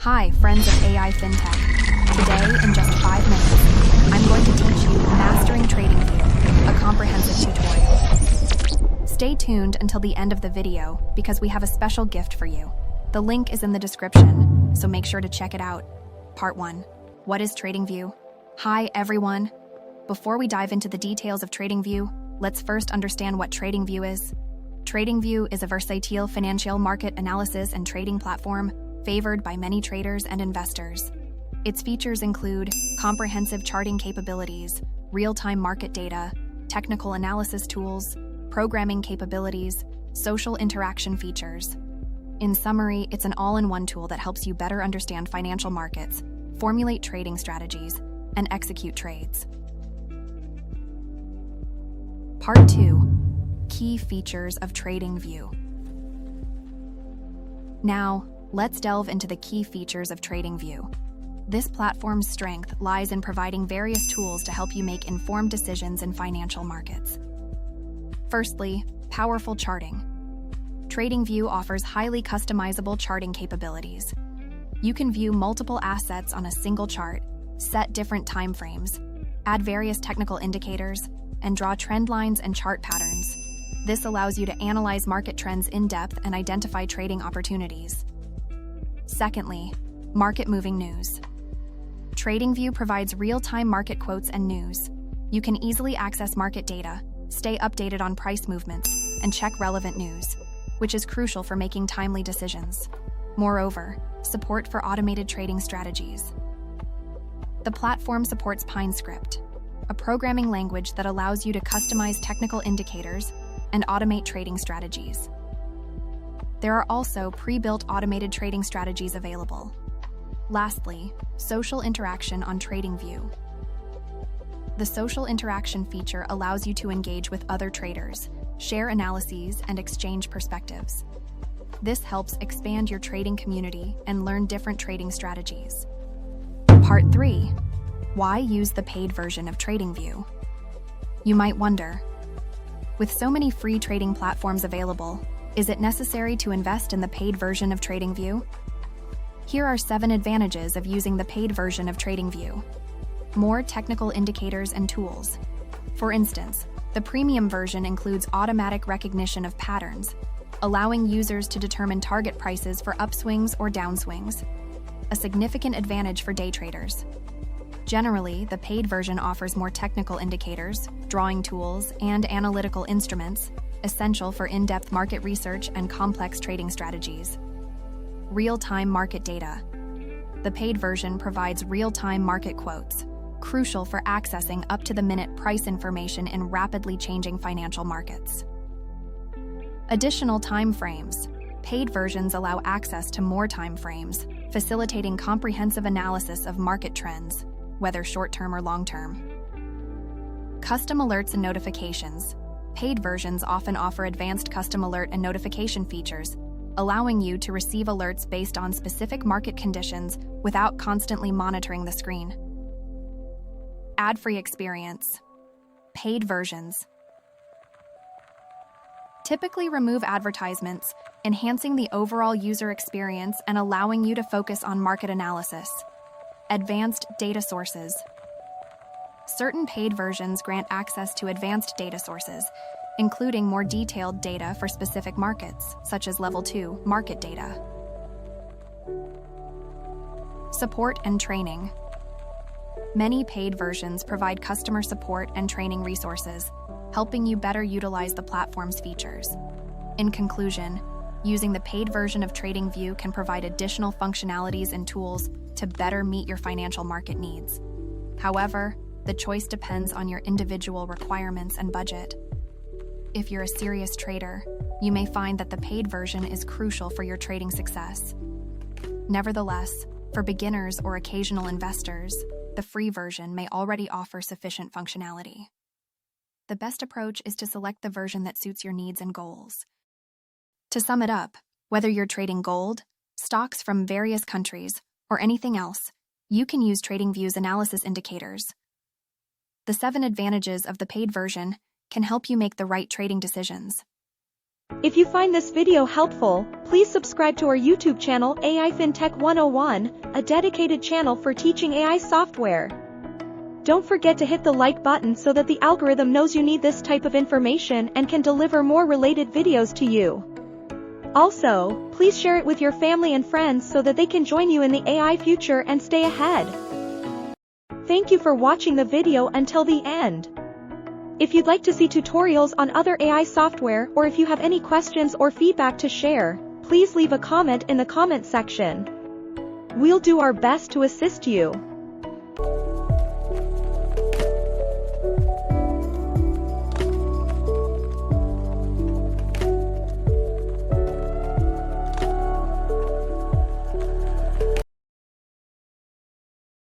Hi, friends of AI FinTech. Today, in just 5 minutes, I'm going to teach you Mastering TradingView, a comprehensive tutorial. Stay tuned until the end of the video because we have a special gift for you. The link is in the description, so make sure to check it out. Part 1. What is TradingView? Hi, everyone. Before we dive into the details of TradingView, let's first understand what TradingView is. TradingView is a versatile financial market analysis and trading platform favored by many traders and investors. Its features include comprehensive charting capabilities, real-time market data, technical analysis tools, programming capabilities, social interaction features. In summary, it's an all-in-one tool that helps you better understand financial markets, formulate trading strategies, and execute trades. Part 2. Key features of TradingView. Now, let's delve into the key features of TradingView. This platform's strength lies in providing various tools to help you make informed decisions in financial markets. Firstly, powerful charting. TradingView offers highly customizable charting capabilities. You can view multiple assets on a single chart, set different time frames, add various technical indicators, and draw trend lines and chart patterns. This allows you to analyze market trends in depth and identify trading opportunities. Secondly, market-moving news. TradingView provides real-time market quotes and news. You can easily access market data, stay updated on price movements, and check relevant news, which is crucial for making timely decisions. Moreover, support for automated trading strategies. The platform supports Pinescript, a programming language that allows you to customize technical indicators and automate trading strategies. There are also pre-built automated trading strategies available. Lastly, social interaction on TradingView. The social interaction feature allows you to engage with other traders, share analyses, and exchange perspectives. This helps expand your trading community and learn different trading strategies. Part 3. Why use the paid version of TradingView? You might wonder, with so many free trading platforms available, is it necessary to invest in the paid version of TradingView? Here are 7 advantages of using the paid version of TradingView. More technical indicators and tools. For instance, the premium version includes automatic recognition of patterns, allowing users to determine target prices for upswings or downswings, a significant advantage for day traders. Generally, the paid version offers more technical indicators, drawing tools, and analytical instruments, essential for in-depth market research and complex trading strategies. Real-time market data. The paid version provides real-time market quotes, crucial for accessing up-to-the-minute price information in rapidly changing financial markets. Additional time frames. Paid versions allow access to more time frames, facilitating comprehensive analysis of market trends, whether short-term or long-term. Custom alerts and notifications. Paid versions often offer advanced custom alert and notification features, allowing you to receive alerts based on specific market conditions without constantly monitoring the screen. Ad-free experience. Paid versions typically remove advertisements, enhancing the overall user experience and allowing you to focus on market analysis. Advanced data sources. Certain paid versions grant access to advanced data sources, including more detailed data for specific markets, such as Level 2 market data. Support and training. Many paid versions provide customer support and training resources, helping you better utilize the platform's features. In conclusion, using the paid version of TradingView can provide additional functionalities and tools to better meet your financial market needs. However, the choice depends on your individual requirements and budget. If you're a serious trader, you may find that the paid version is crucial for your trading success. Nevertheless, for beginners or occasional investors, the free version may already offer sufficient functionality. The best approach is to select the version that suits your needs and goals. To sum it up, whether you're trading gold, stocks from various countries, or anything else, you can use TradingView's analysis indicators. The 7 advantages of the paid version can help you make the right trading decisions. If you find this video helpful, please subscribe to our YouTube channel AI FinTech 101, a dedicated channel for teaching AI software. Don't forget to hit the like button so that the algorithm knows you need this type of information and can deliver more related videos to you. Also, please share it with your family and friends so that they can join you in the AI future and stay ahead. Thank you for watching the video until the end. If you'd like to see tutorials on other AI software or if you have any questions or feedback to share, please leave a comment in the comment section. We'll do our best to assist you.